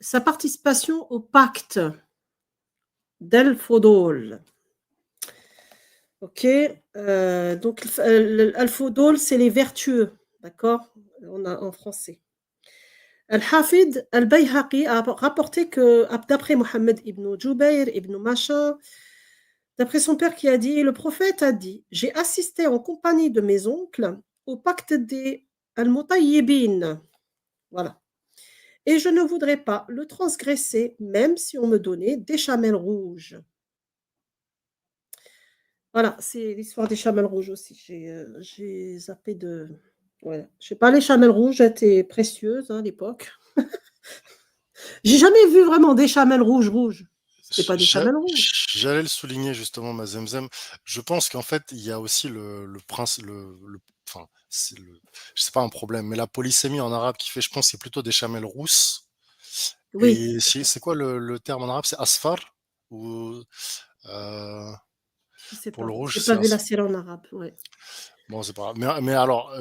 sa participation au pacte d'Al-Fodol. Ok, donc Al-Fodol, c'est les vertueux, d'accord? On a en français. Al-Hafid al-Bayhaqi a rapporté que, d'après Mohammed ibn Jubayr ibn Masha, d'après son père qui a dit, le prophète a dit, j'ai assisté en compagnie de mes oncles au pacte des Al-Mutayyibin. Voilà. Et je ne voudrais pas le transgresser, même si on me donnait des chamelles rouges. Voilà, c'est l'histoire des chamelles rouges aussi. J'ai zappé de. Ouais. Je sais pas, les chamelles rouges étaient précieuses à l'époque. J'ai jamais vu vraiment des chamelles rouges. C'était pas des chamelles rouges. J'allais le souligner justement, ma Zemzem. Je pense qu'en fait, il y a aussi le prince, enfin, je sais pas un problème, mais la polysémie en arabe qui fait, je pense, c'est plutôt des chamelles rousses. Oui, Et c'est quoi le terme en arabe? C'est asfar? Ou, euh, je sais pour le pas. rouge, J'ai c'est pas vu la asfar. série en arabe. Ouais. Bon, c'est pas grave. Mais alors,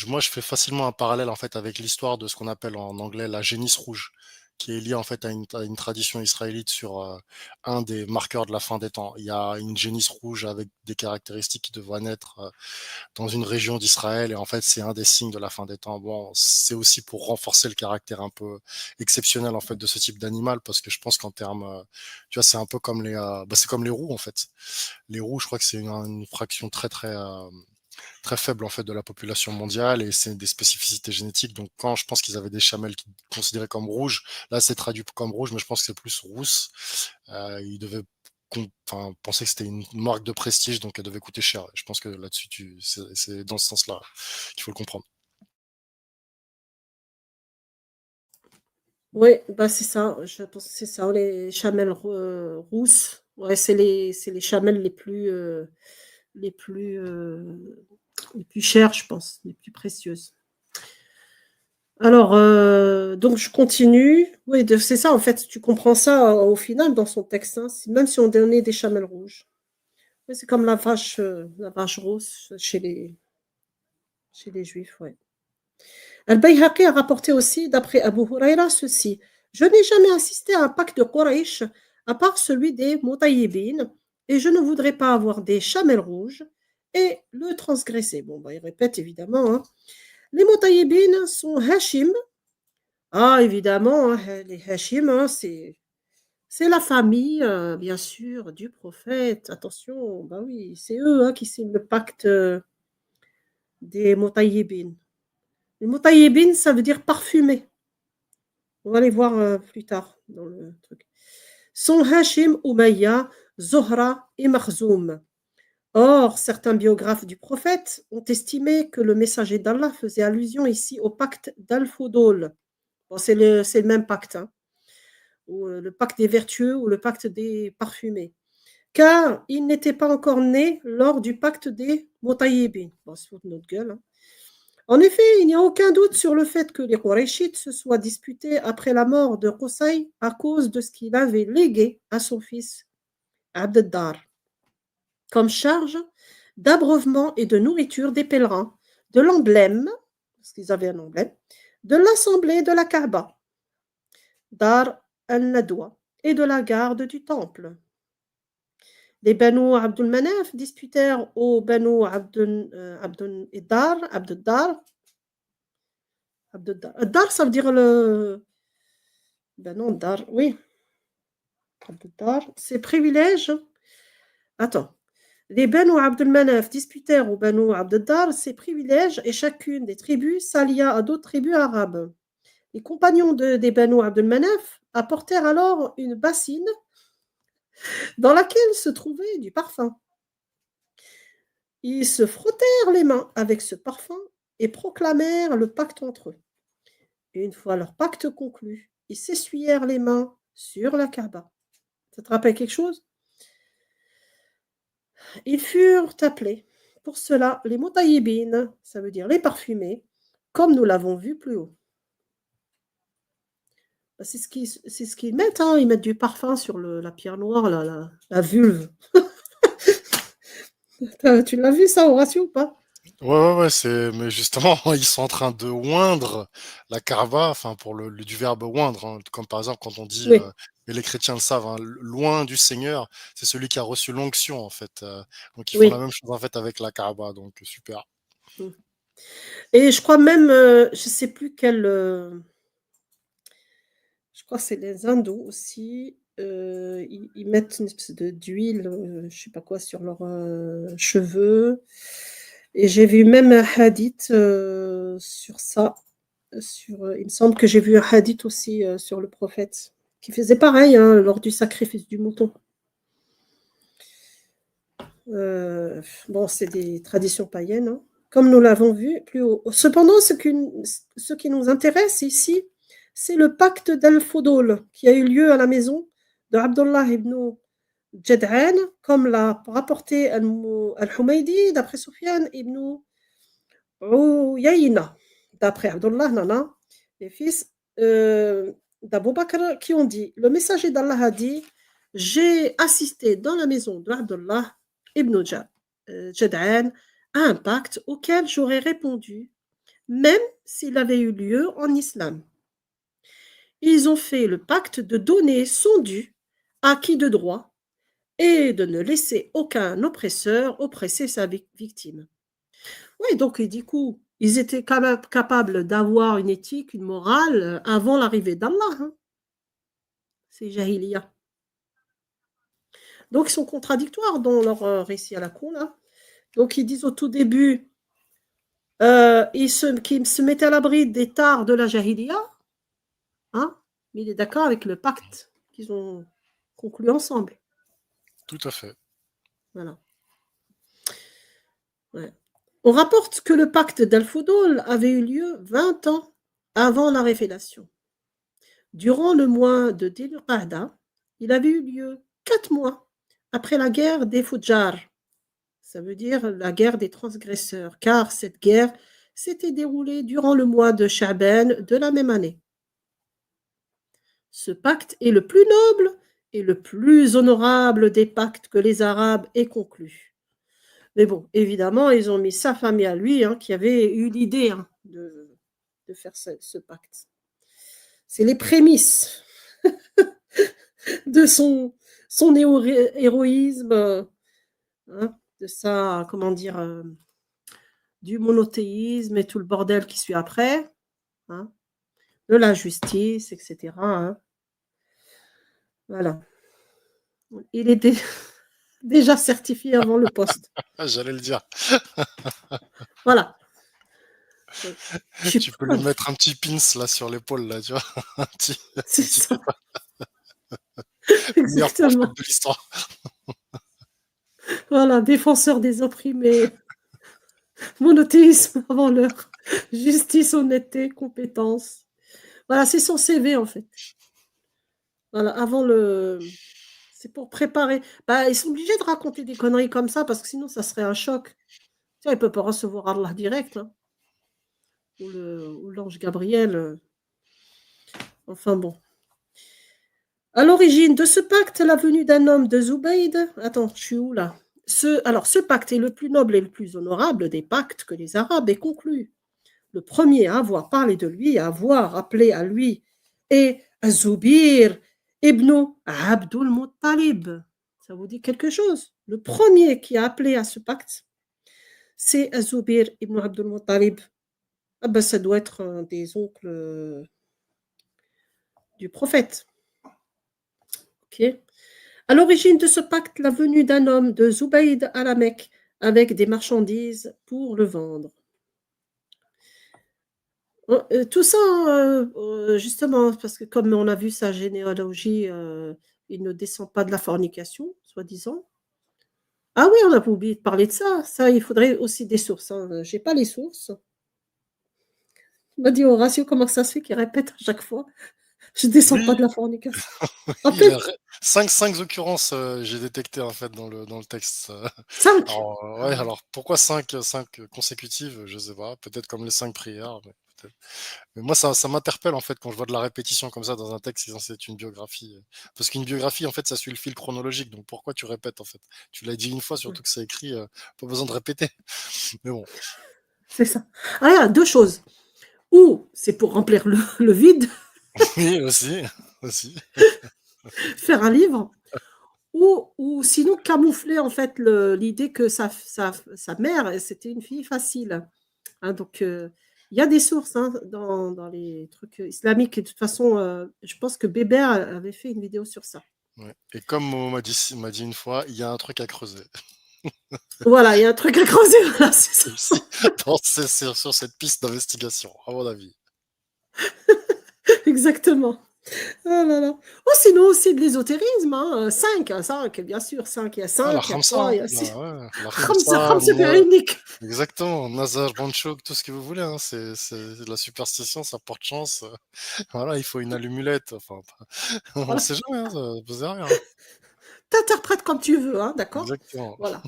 moi, je fais facilement un parallèle en fait avec l'histoire de ce qu'on appelle en anglais la génisse rouge, qui est liée en fait à une tradition israélite sur un des marqueurs de la fin des temps. Il y a une génisse rouge avec des caractéristiques qui devraient naître dans une région d'Israël, et en fait, c'est un des signes de la fin des temps. Bon, c'est aussi pour renforcer le caractère un peu exceptionnel en fait de ce type d'animal, parce que je pense qu'en termes, tu vois, c'est un peu comme c'est comme les roues en fait. Les roues, je crois que c'est une fraction très faible en fait de la population mondiale, et c'est des spécificités génétiques. Donc quand je pense qu'ils avaient des chamelles qui considérées comme rouges, là c'est traduit comme rouge, mais je pense que c'est plus rousse. Ils devaient penser que c'était une marque de prestige, donc elle devait coûter cher. Je pense que là-dessus, c'est dans ce sens-là qu'il faut le comprendre. Oui, bah c'est ça. Je pense que c'est ça. Les chamelles rousses. Ouais, c'est les chamelles les plus, les plus chères, je pense, les plus précieuses. Alors, donc je continue. Oui, c'est ça, en fait, tu comprends ça au final dans son texte, hein, même si on donnait des chamelles rouges. Oui, c'est comme la vache rose chez les Juifs, ouais. Al-Bayhaqi a rapporté aussi, d'après Abu Huraira, ceci. Je n'ai jamais assisté à un pacte de Quraysh, à part celui des Mutayyibin, et je ne voudrais pas avoir des chamelles rouges et le transgresser. Bon, bah, il répète évidemment, hein. Les Mutayyibin sont Hashim. Ah, évidemment, hein, les Hashim, hein, c'est la famille, bien sûr, du prophète. Attention, bah oui, c'est eux hein, qui signent le pacte des Mutayyibin. Les Mutayyibin, ça veut dire parfumé. On va les voir plus tard dans le truc. Sont Hashim, Umayya, Zohra et Makhzoum. Or, certains biographes du prophète ont estimé que le messager d'Allah faisait allusion ici au pacte d'Al-Fodol. Bon, c'est le même pacte, hein, ou le pacte des vertueux ou le pacte des parfumés. Car il n'était pas encore né lors du pacte des Mutayyibin. Bon, c'est foutre notre gueule, hein. En effet, il n'y a aucun doute sur le fait que les Qurayshites se soient disputés après la mort de Qusay à cause de ce qu'il avait légué à son fils Abd-Dar comme charge d'abreuvement et de nourriture des pèlerins, de l'emblème, parce qu'ils avaient un emblème, de l'assemblée de la Kaaba, Dar al-Nadwa, et de la garde du temple. Les Banu Abdul Manaf disputèrent aux Banu Abdul Dar, Dar, ça veut dire le. Ben non, Dar, oui. Dar, c'est privilège. Attends. Les Banu Abdul Manaf disputèrent aux Banu Abd Dar ses privilèges et chacune des tribus s'allia à d'autres tribus arabes. Les compagnons des Banu Abdul Manaf apportèrent alors une bassine dans laquelle se trouvait du parfum. Ils se frottèrent les mains avec ce parfum et proclamèrent le pacte entre eux. Et une fois leur pacte conclu, ils s'essuyèrent les mains sur la Kaaba. Ça te rappelle quelque chose? Ils furent appelés pour cela les Mutayyibin, ça veut dire les parfumés, comme nous l'avons vu plus haut. C'est ce qu'ils mettent, hein. Ils mettent du parfum sur la pierre noire, la vulve. Tu l'as vu ça, Horatio, ou pas? Ouais, ouais, ouais, mais justement, ils sont en train de oindre la Kaaba, enfin, du verbe oindre, hein, comme par exemple quand on dit, Oui, et les chrétiens le savent, hein, loin du Seigneur, c'est celui qui a reçu l'onction, en fait. Donc ils font la oui. même chose, en fait, avec la Kaaba, donc super. Mm. Et je crois même, je sais plus je crois que c'est les hindous aussi, ils mettent une espèce d'huile, je sais pas quoi, sur leurs cheveux. Et j'ai vu même un hadith sur ça. Il me semble que j'ai vu un hadith aussi sur le prophète qui faisait pareil hein, lors du sacrifice du mouton. Bon, c'est des traditions païennes, hein, comme nous l'avons vu plus haut. Cependant, ce qui nous intéresse ici, c'est le pacte d'Al-Fudul qui a eu lieu à la maison de Abdullah ibn Jad'an, comme l'a rapporté Al-Humaydi, d'après Sufyan ibn Uyayna, d'après Abdullah Nana, les fils d'Abu Bakr, qui ont dit, le messager d'Allah a dit, j'ai assisté dans la maison d'Abdullah ibn Jad'an à un pacte auquel j'aurais répondu, même s'il avait eu lieu en islam. Ils ont fait le pacte de donner son dû à qui de droit et de ne laisser aucun oppresseur oppresser sa victime. Oui, donc du coup, ils étaient quand même capables d'avoir une éthique, une morale avant l'arrivée d'Allah. Hein. C'est Jahiliya. Donc ils sont contradictoires dans leur récit à la con. Là. Donc ils disent au tout début qu'ils se mettaient à l'abri des tares de la Jahiliya. Hein, mais il est d'accord avec le pacte qu'ils ont conclu ensemble. Tout à fait. Voilà. Ouais. On rapporte que le pacte d'Al-Fudul avait eu lieu 20 ans avant la révélation. Durant le mois de Dhul Qa'da, il avait eu lieu 4 mois après la guerre des Fujjar, ça veut dire la guerre des transgresseurs, car cette guerre s'était déroulée durant le mois de Sha'ban de la même année. Ce pacte est le plus noble et le plus honorable des pactes que les Arabes aient conclus. Mais bon, évidemment, ils ont mis sa famille à lui, hein, qui avait eu l'idée hein, de faire ce pacte. C'est les prémices de son héroïsme, hein, de sa, comment dire, du monothéisme et tout le bordel qui suit après, hein, de la justice, etc. Hein. Voilà. Il est déjà certifié avant le poste. Ah, j'allais le dire. Voilà. Je suis Tu peux lui pas... mettre un petit pins là sur l'épaule, là, tu vois. C'est Un petit ça, truc. Meilleur prophète exactement. de l'histoire. Voilà, défenseur des opprimés, monothéisme avant l'heure, justice, honnêteté, compétence. Voilà, c'est son CV en fait. Voilà, avant le. C'est pour préparer. Bah, ils sont obligés de raconter des conneries comme ça parce que sinon ça serait un choc. Tu vois, ils ne peuvent pas recevoir Allah direct hein, ou l'ange Gabriel. Enfin bon. À l'origine de ce pacte, la venue d'un homme de Zubayd. Attends, je suis où là alors, ce pacte est le plus noble et le plus honorable des pactes que les Arabes aient conclus. Le premier à avoir parlé de lui, à avoir appelé à lui, est Zubir ibn Abdul Muttalib. Ça vous dit quelque chose? Le premier qui a appelé à ce pacte, c'est Zubir ibn Abdul Muttalib. Ah ben, ça doit être un des oncles du prophète. Ok. À l'origine de ce pacte, la venue d'un homme de Zubayd à la Mecque avec des marchandises pour le vendre. Tout ça, justement, parce que comme on a vu sa généalogie, il ne descend pas de la fornication, soi-disant. Ah oui, on n'a pas oublié de parler de ça. Ça, il faudrait aussi des sources. Hein. Je n'ai pas les sources. Il m'a dit Horatio, comment ça se fait qu'il répète à chaque fois? Je ne descends pas de Oui, la fornication. En il a fait, cinq occurrences, j'ai détecté en fait dans le texte. 5. Alors, Ah ouais, ouais. alors pourquoi cinq consécutives? Je sais pas. Peut-être comme les 5 prières, mais fait. Mais moi, ça m'interpelle en fait quand je vois de la répétition comme ça dans un texte, disant c'est une biographie. Parce qu'une biographie, en fait, ça suit le fil chronologique. Donc pourquoi tu répètes en fait? Tu l'as dit une fois, Ouais, surtout que c'est écrit, pas besoin de répéter. Mais bon, c'est ça. Ah, il y a deux choses. Ou c'est pour remplir le vide, oui, aussi, aussi. faire un livre, ou sinon camoufler en fait l'idée que sa mère, c'était une fille facile. Hein, donc, il y a des sources hein, dans les trucs islamiques. Et de toute façon, je pense que Bébert avait fait une vidéo sur ça. Ouais. Et comme Momo m'a dit une fois, il y a un truc à creuser. Voilà, il y a un truc à creuser. Voilà, c'est ça. Aussi, sur cette piste d'investigation, à mon avis. Exactement. Ah là là. Oh, sinon aussi de l'ésotérisme. Hein. 5, bien sûr. 5, il y a Ah, la 5, il y a Khamsa, 3, hein. il y a 6. Bah ouais, la Khamsa, Khamsa, Khamsa بعينك. exactement, Nazar, Banchouk, tout ce que vous voulez, hein. C'est de la superstition, ça porte chance. Voilà, il faut une allumulette. Enfin, on Voilà. sait jamais, hein, ça vous rien. Hein. T'interprètes comme tu veux, hein, d'accord? Exactement. Voilà.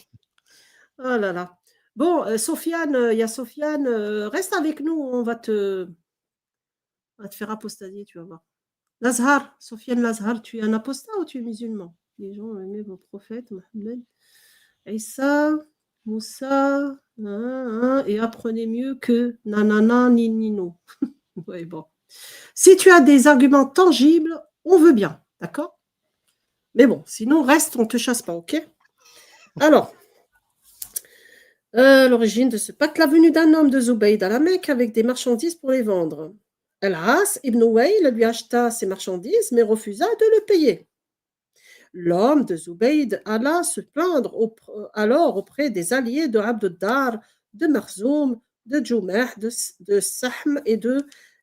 Oh là là. Bon, Sofiane, il y a Sofiane. Reste avec nous, on va te faire apostasier, tu vas voir. L'Azhar, Sofiane L'Azhar, tu es un apostat ou tu es musulman? Les gens ont aimé vos prophètes, Mohammed, Issa, Moussa, et apprenez mieux que nanana ni nino. Ouais, bon. Si tu as des arguments tangibles, on veut bien, d'accord? Mais bon, sinon, reste, on ne te chasse pas, ok? Alors, l'origine de ce pacte, la venue d'un homme de Zubayd à la Mecque avec des marchandises pour les vendre. Al-As ibn Wayl lui acheta ses marchandises, mais refusa de le payer. L'homme de Zubayd alla se plaindre alors auprès des alliés de Abd-Dar, de Marzoum, de Jumah, de Sahm et de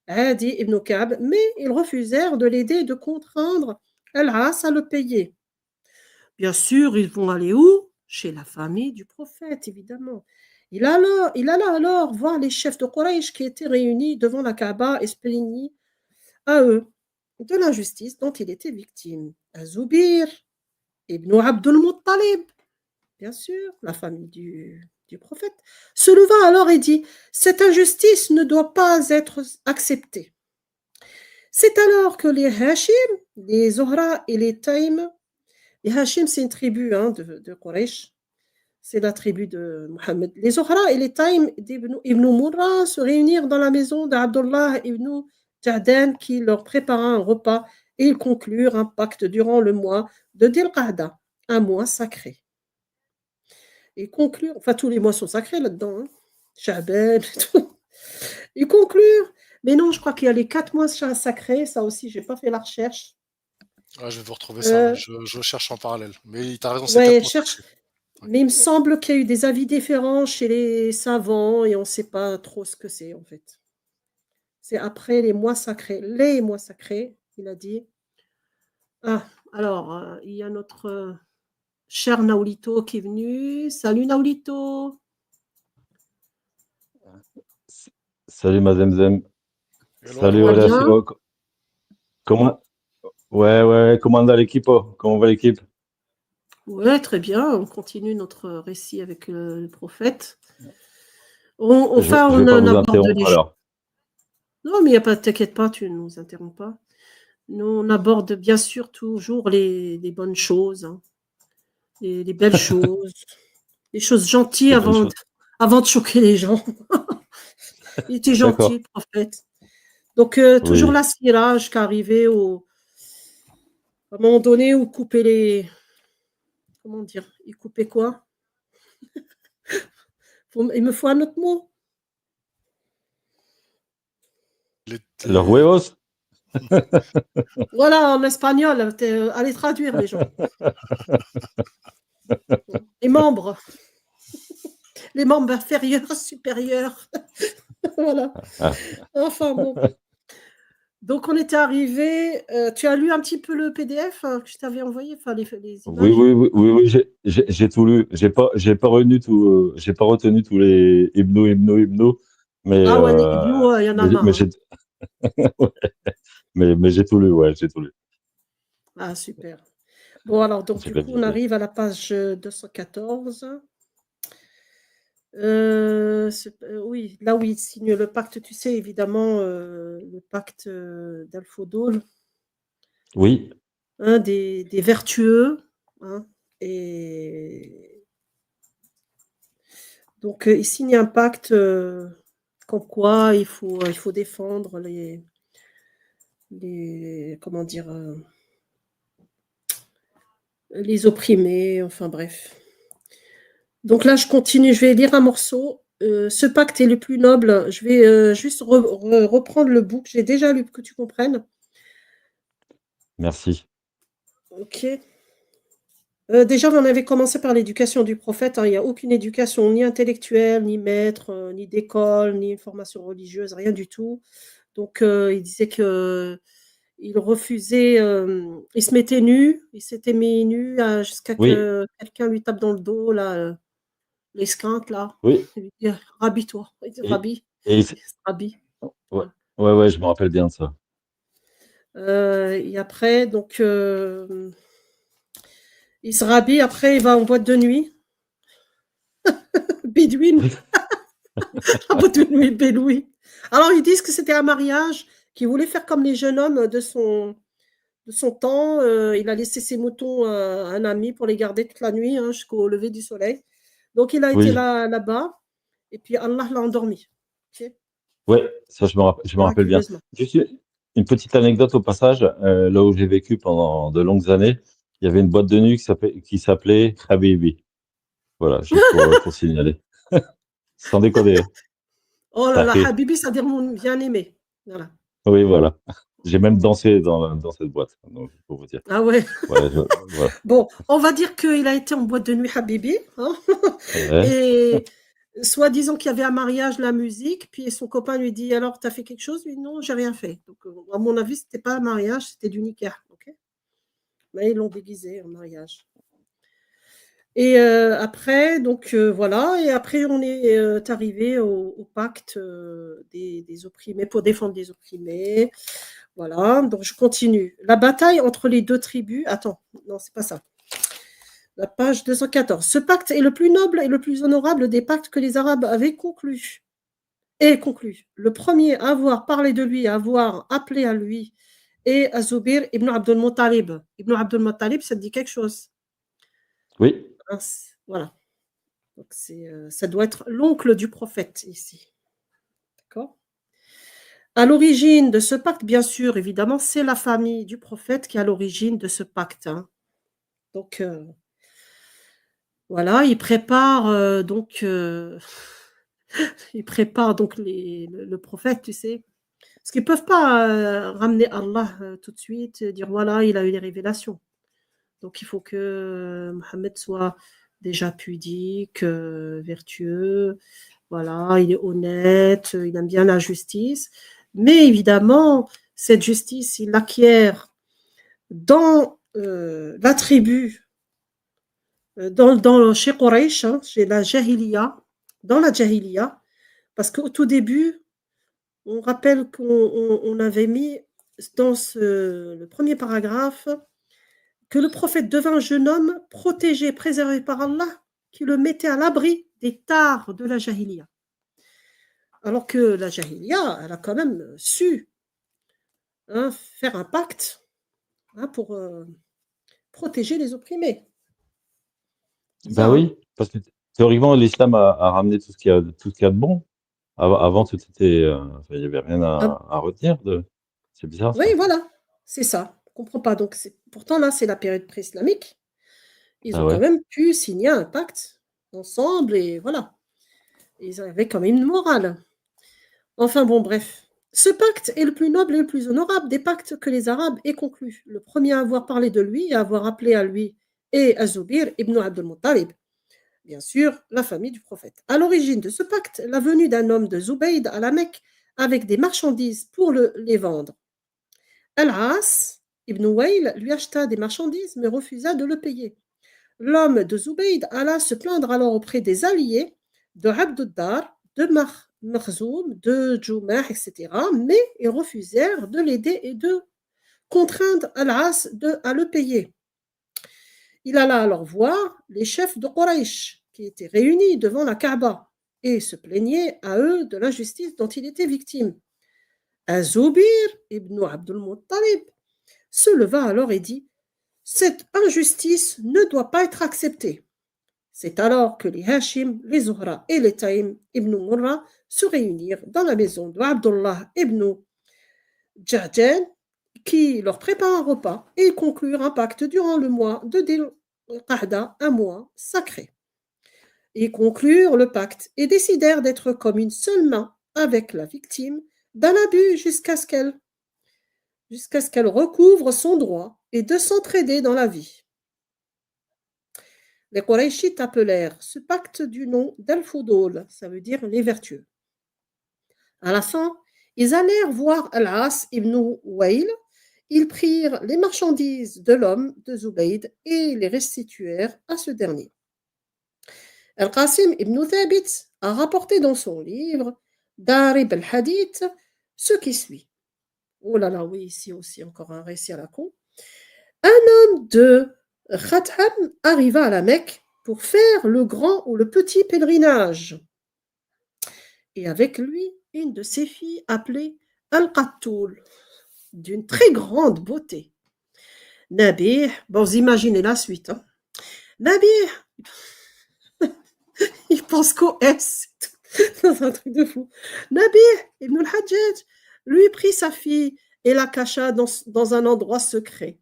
Adi ibn Ka'b, mais ils refusèrent de l'aider et de contraindre Al-As à le payer. Bien sûr, ils vont aller où? Chez la famille du prophète, évidemment. Il alla alors voir les chefs de Quraysh qui étaient réunis devant la Kaaba et se plaignit à eux de l'injustice dont il était victime. Azoubir, Ibn Abdul Muttalib, bien sûr, la famille du prophète, se leva alors et dit, cette injustice ne doit pas être acceptée. C'est alors que les Hashim, les Zohra et les Taïm, les Hashim c'est une tribu hein, de Quraysh, c'est la tribu de Mohammed. Les Zohra et les Taïm d'Ibn Mourra se réunirent dans la maison d'Abdullah ibn Ja'dan qui leur prépara un repas et ils conclurent un pacte durant le mois de Dhul Qa'da, un mois sacré. Et conclure, enfin tous les mois sont sacrés là-dedans, hein. Sha'ban et tout. Et conclure, mais non, je crois qu'il y a les 4 mois sacrés, ça aussi, j'ai pas fait la recherche. Ah, je vais vous retrouver ça, Euh, je cherche en parallèle. Mais tu as raison, c'est 4 ouais, mois cherche. sacrés. Ouais. Mais il me semble qu'il y a eu des avis différents chez les savants et on ne sait pas trop ce que c'est en fait. C'est après les mois sacrés, il a dit. Ah, alors, il y a notre cher Naulito qui est venu. Salut Naulito. Salut Mazemzem. Hello, Salut Tu vas hello. bien? Horacio. Comment? Ouais, ouais, comment va l'équipe? Comment va l'équipe? Ouais, très bien. On continue notre récit avec le prophète. Je Enfin, ne vais on pas en vous aborde interrompre les choses. alors. Non, mais il n'y a pas, t'inquiète pas, tu ne nous interromps pas. Nous, on aborde bien sûr toujours les bonnes choses, hein, les belles choses, les choses gentilles Les belles choses. avant de choquer les gens. Il était gentil, D'accord. le prophète. Donc, toujours Oui. la sira jusqu'à arriver à un moment donné où couper les. Comment dire? Il coupait quoi? Il me faut un autre mot. Les, Los les- huevos? Voilà, en espagnol, allez traduire les gens. Les membres, les membres inférieurs, supérieurs. Voilà. Ah. Enfin bon. Donc, on était arrivé. Tu as lu un petit peu le PDF que je t'avais envoyé, enfin, les Oui, images? oui, oui, oui, oui, j'ai tout lu. J'ai pas retenu tous les hymnos, mais, Ah ouais, les Ibnou, il y en a marre. mais Hein. j'ai, mais j'ai tout lu, ouais, j'ai tout lu. Ah, super. Bon, alors, donc, J'ai du bien coup, on visé. arrive à la page 214. Oui, là où il signe le pacte, tu sais, évidemment, le pacte d'Al-Fodol, Oui, hein, des vertueux, hein, et donc il signe un pacte comme quoi il faut défendre comment dire, les opprimés, enfin bref. Donc là, je continue, je vais lire un morceau. Ce pacte est le plus noble. Je vais juste reprendre le book. J'ai déjà lu, pour que tu comprennes. merci. Ok. Déjà, on avait commencé par l'éducation du prophète, hein. Il n'y a aucune éducation, ni intellectuelle, ni maître, ni d'école, ni formation religieuse, rien du tout. Donc, il disait que il refusait, il se mettait nu, il s'était mis nu jusqu'à Oui, que quelqu'un lui tape dans le dos, là, l'esquinte, là. oui. Il lui dit, rhabille-toi. Il dit, Et, rhabille. et Il se rhabille. ouais, Voilà. ouais, ouais, je me rappelle bien de ça. Et après, donc, il se rhabille, après, il va en boîte de nuit, bédouine. En boîte de nuit, bédouine. Alors, ils disent que c'était un mariage, qu'il voulait faire comme les jeunes hommes de son temps. Il a laissé ses moutons à un ami pour les garder toute la nuit, hein, jusqu'au lever du soleil. Donc, il a été Oui, là-bas, et puis Allah l'a endormi. Ok. ouais, ça je me rappelle bien. Miraculeusement. Juste une petite anecdote au passage, là où j'ai vécu pendant de longues années, il y avait une boîte de nuit qui s'appelait Habibi. Voilà, juste pour signaler. Sans déconner, hein. Oh là Ça là, fait. Habibi, ça veut dire mon bien-aimé. Voilà. Oui, voilà. J'ai même dansé dans cette boîte, donc, pour vous dire. Ah ouais. Voilà, voilà. Bon, on va dire qu'il a été en boîte de nuit, Habibi, hein. Ouais, Et soi-disant qu'il y avait un mariage, la musique, puis son copain lui dit, alors, t'as fait quelque chose? Lui, non, j'ai rien fait. Donc, à mon avis, c'était pas un mariage, c'était du nikah. Ok. Mais ils l'ont déguisé en mariage. Et après, donc voilà, et après on est arrivé au pacte des opprimés pour défendre les opprimés. Voilà, donc je continue. La bataille entre les deux tribus. Attends, non, c'est pas ça. La page 214. Ce pacte est le plus noble et le plus honorable des pactes que les Arabes avaient conclus. Et conclu. Le premier à avoir parlé de lui, à avoir appelé à lui, et à Zubir ibn Abdul Muttalib. Ibn Abdul Muttalib, ça te dit quelque chose? oui, Hein, voilà. Donc ça doit être l'oncle du prophète ici. D'accord. À l'origine de ce pacte, bien sûr, évidemment, c'est la famille du prophète qui est à l'origine de ce pacte, hein. Donc voilà, il prépare donc le prophète, tu sais, parce qu'ils ne peuvent pas ramener Allah tout de suite, dire voilà, il a eu les révélations. Donc il faut que Mohammed soit déjà pudique, vertueux, voilà, il est honnête, il aime bien la justice. Mais évidemment, cette justice, il l'acquiert dans la tribu, chez Quraysh, hein, chez la Jahiliya, dans la Jahiliya, parce qu'au tout début, on rappelle qu'on avait mis dans le premier paragraphe que le prophète devint un jeune homme protégé, préservé par Allah, qui le mettait à l'abri des tares de la Jahiliya. Alors que la Jahiliya, elle a quand même su, hein, faire un pacte, hein, pour protéger les opprimés. bah Bizarre, hein? oui, parce que théoriquement, l'islam a ramené tout ce qu'il y a de bon. Avant, tout était, enfin, il n'y avait rien Ah, à retenir de. C'est bizarre oui, ça. voilà, c'est ça. Je ne comprends pas. Donc, pourtant, là, c'est la période pré-islamique. Ils Ah ont quand ouais. même pu signer un pacte ensemble et voilà. Ils avaient quand même une morale. Enfin bon, bref. Ce pacte est le plus noble et le plus honorable des pactes que les Arabes aient conclus. Le premier à avoir parlé de lui et à avoir appelé à lui et à Zubir ibn Abdul Muttalib, bien sûr, la famille du prophète. À l'origine de ce pacte, la venue d'un homme de Zubayd à la Mecque avec des marchandises pour les vendre. Al-As ibn Wayl lui acheta des marchandises mais refusa de le payer. L'homme de Zubayd alla se plaindre alors auprès des alliés de Abd-Dar, de Makhzoum, de Jumah, etc. Mais ils refusèrent de l'aider et de contraindre Al-As à le payer. Il alla alors voir les chefs de Quraysh qui étaient réunis devant la Kaaba. et se plaignait à eux de l'injustice dont il était victime. Az-Zubir ibn Abdul Muttalib se leva alors et dit: cette injustice ne doit pas être acceptée. C'est alors que les Hashim, les Zuhra et les Taïm ibn Murra se réunirent dans la maison de Abdullah ibn Jahjan, qui leur prépare un repas et ils conclurent un pacte durant le mois de Dhul Qa'da, un mois sacré. Ils conclurent le pacte et décidèrent d'être comme une seule main avec la victime d'un abus jusqu'à ce qu'elle recouvre son droit et de s'entraider dans la vie. Les Qurayshites appelèrent ce pacte du nom d'Al-Fudul, ça veut dire les vertueux. À la fin, ils allèrent voir Al-As ibn Wa'il. Ils prirent les marchandises de l'homme de Zubayd et les restituèrent à ce dernier. Al-Qasim ibn Thabit a rapporté dans son livre Darib al-Hadith ce qui suit. Oh là là, oui, ici aussi encore un récit à la con. Un homme de Khatham arriva à la Mecque pour faire le grand ou le petit pèlerinage. Et avec lui, une de ses filles appelée Al-Qattoul, d'une très grande beauté. Nabih, bon, vous imaginez la suite. Hein. Nabih, il pense qu'au S, c'est un truc de fou. Nabih ibn al-Hajjaj lui prit sa fille et la cacha dans un endroit secret.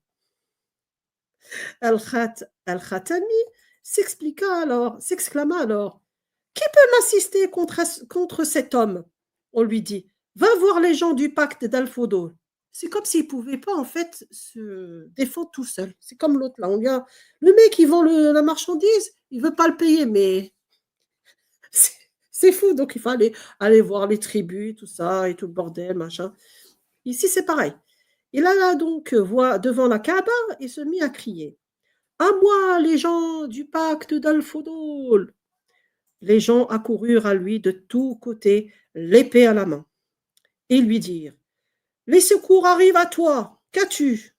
Al-Khatami s'exclama alors: qui peut m'assister contre cet homme? On lui dit: va voir les gens du pacte d'Al-Fudul. C'est comme s'il ne pouvait pas en fait se défendre tout seul. C'est comme l'autre là. Le mec qui vend la marchandise, il ne veut pas le payer, mais c'est fou. Donc il faut aller voir les tribus, tout ça et tout le bordel, machin. Ici c'est pareil. Il alla donc devant la Kaaba et se mit à crier: à moi les gens du pacte d'Al-Fudul. Les gens accoururent à lui de tous côtés, l'épée à la main, et lui dirent: les secours arrivent à toi, qu'as-tu?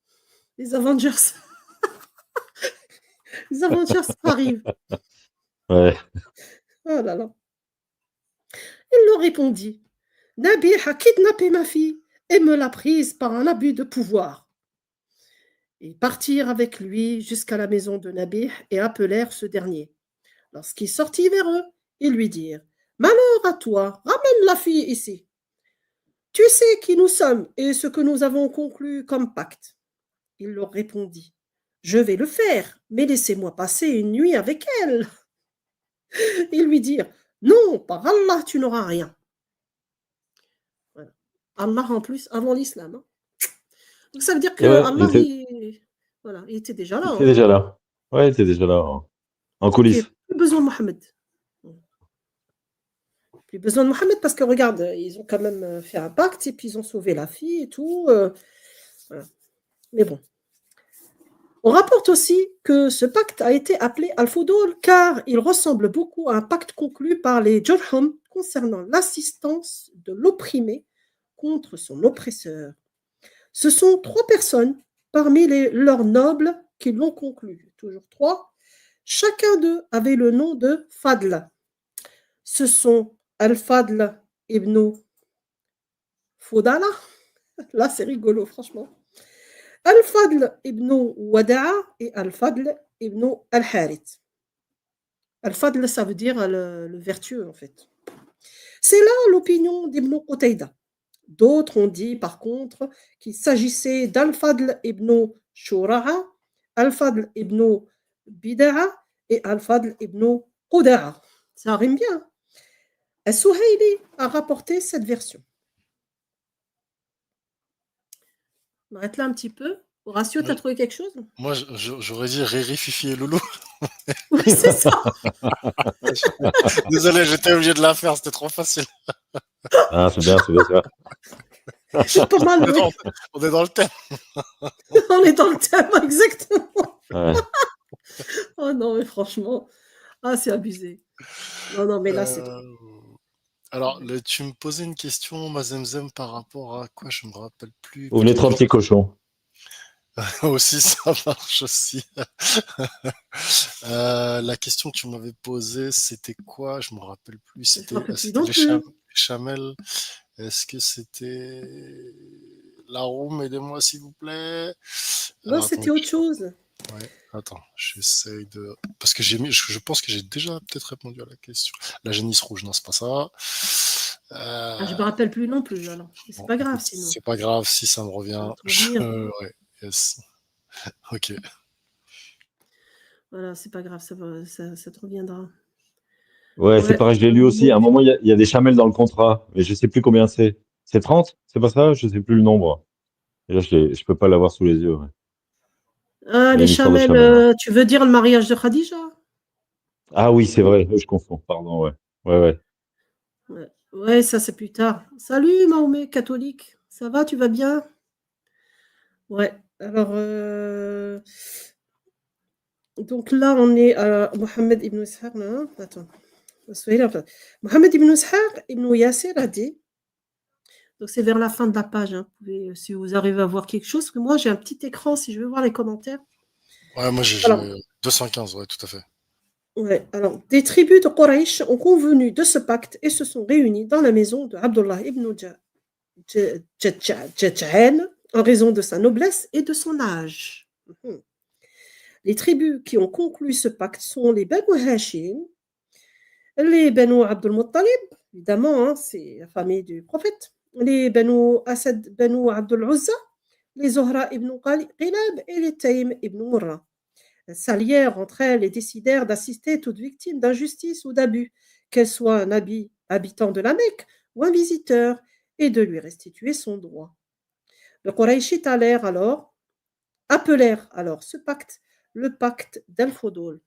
Les Avengers. Les Avengers arrivent. Ouais. Oh là là. Il leur répondit: Nabih a kidnappé ma fille et me l'a prise par un abus de pouvoir. Ils partirent avec lui jusqu'à la maison de Nabih et appelèrent ce dernier. Lorsqu'il sortit vers eux, ils lui dirent: malheur à toi, ramène la fille ici. Tu sais qui nous sommes et ce que nous avons conclu comme pacte. Il leur répondit: je vais le faire, mais laissez-moi passer une nuit avec elle. Ils lui dirent: non, par Allah, tu n'auras rien. Voilà. Allah en plus avant l'islam. Hein. Donc ça veut dire que Allah, il était déjà là. Il était déjà là. Ouais, il était déjà là, en coulisses. Plus besoin de Mohammed. Plus besoin de Mohammed parce que regarde, ils ont quand même fait un pacte et puis ils ont sauvé la fille et tout. Voilà. Mais bon. On rapporte aussi que ce pacte a été appelé Al-Fudul car il ressemble beaucoup à un pacte conclu par les Jurhum concernant l'assistance de l'opprimé contre son oppresseur. Ce sont 3 personnes parmi leurs nobles qui l'ont conclu. Toujours 3. Chacun d'eux avait le nom de Fadl. Ce sont Al-Fadl ibn Fudala. Là, c'est rigolo, franchement. Al-Fadl ibn Wada'a et Al-Fadl ibn Al-Harith. Al-Fadl, ça veut dire le vertueux, en fait. C'est là l'opinion d'Ibn Qutayda. D'autres ont dit, par contre, qu'il s'agissait d'Al-Fadl ibn Shura'a, Al-Fadl ibn Bida'a et Al-Fadl ibn Quda'a. Ça rime bien. Al-Suhayli a rapporté cette version. On arrête là un petit peu. Horatio, tu as trouvé quelque chose? Moi, j'aurais dit Riri, Fifi et Loulou. Oui, c'est ça. Désolé, j'étais obligé de la faire, c'était trop facile. Ah, c'est bien. C'est pas mal. On est dans le thème. On est dans le thème, exactement. Ouais. Oh non, mais franchement, c'est abusé. Non, mais là, c'est trop. Alors, tu me posais une question, Mazemzem, par rapport à quoi? Je me rappelle plus. Ou les 3 petits cochons. Aussi, ça marche aussi. La question que tu m'avais posée, c'était quoi? Je me rappelle plus. Je ne me rappelle plus C'était non plus. les chamelles. Est-ce que c'était la room? Aidez-moi, s'il vous plaît. Non, Alors, attends, c'était autre chose. ouais, attends, j'essaye de. Parce que je pense que j'ai déjà peut-être répondu à la question. La génisse rouge, non, c'est pas ça. Ah, je me rappelle plus non plus, alors. Mais c'est Bon, pas grave, écoute, sinon. c'est pas grave si ça me Ça revient. va te revenir. Ouais, yes. Ok. Voilà, c'est pas grave, ça te reviendra. Ouais, c'est Ouais. pareil, je l'ai lu aussi. À un Donc, moment, il y a des chamelles dans le contrat, mais je sais plus combien c'est. C'est 30? C'est pas ça? Je sais plus le nombre. Et là, je peux pas l'avoir sous les yeux. Ouais. ah, Il y a les une histoire de chamelles, chamelles. Ouais. tu veux dire le mariage de Khadija? Ah oui, c'est vrai. Je confonds. Pardon. Ouais. Ouais, ouais. Ouais. Ouais, ça c'est plus tard. Salut Mahomet, catholique. Ça va, tu vas bien? Ouais. Alors, donc là, on est à Mohamed ibn Ishaq. Non, attends. Mohamed ibn Ishaq ibn Yasser a dit, donc c'est vers la fin de la page, hein. Vous pouvez, si vous arrivez à voir quelque chose, parce que moi j'ai un petit écran si je veux voir les commentaires. Ouais, moi Alors, j'ai 215, ouais, tout à fait. ouais, alors, des tribus de Quraysh ont convenu de ce pacte et se sont réunies dans la maison de Abdullah ibn Jad'an en raison de sa noblesse et de son âge. Les tribus qui ont conclu ce pacte sont les Banu Hashim, les Banu Abdul Muttalib, évidemment, hein, c'est la famille du prophète, les Banu Asad, Banu Abdul Uzza, les Zohra ibn Qilab et les Taïm ibn Murra. Elles s'allièrent entre elles et décidèrent d'assister toute victime d'injustice ou d'abus, qu'elle soit un habitant de la Mecque ou un visiteur, et de lui restituer son droit. Les Qurayshites appelèrent alors ce pacte le pacte d'Al-Fudul.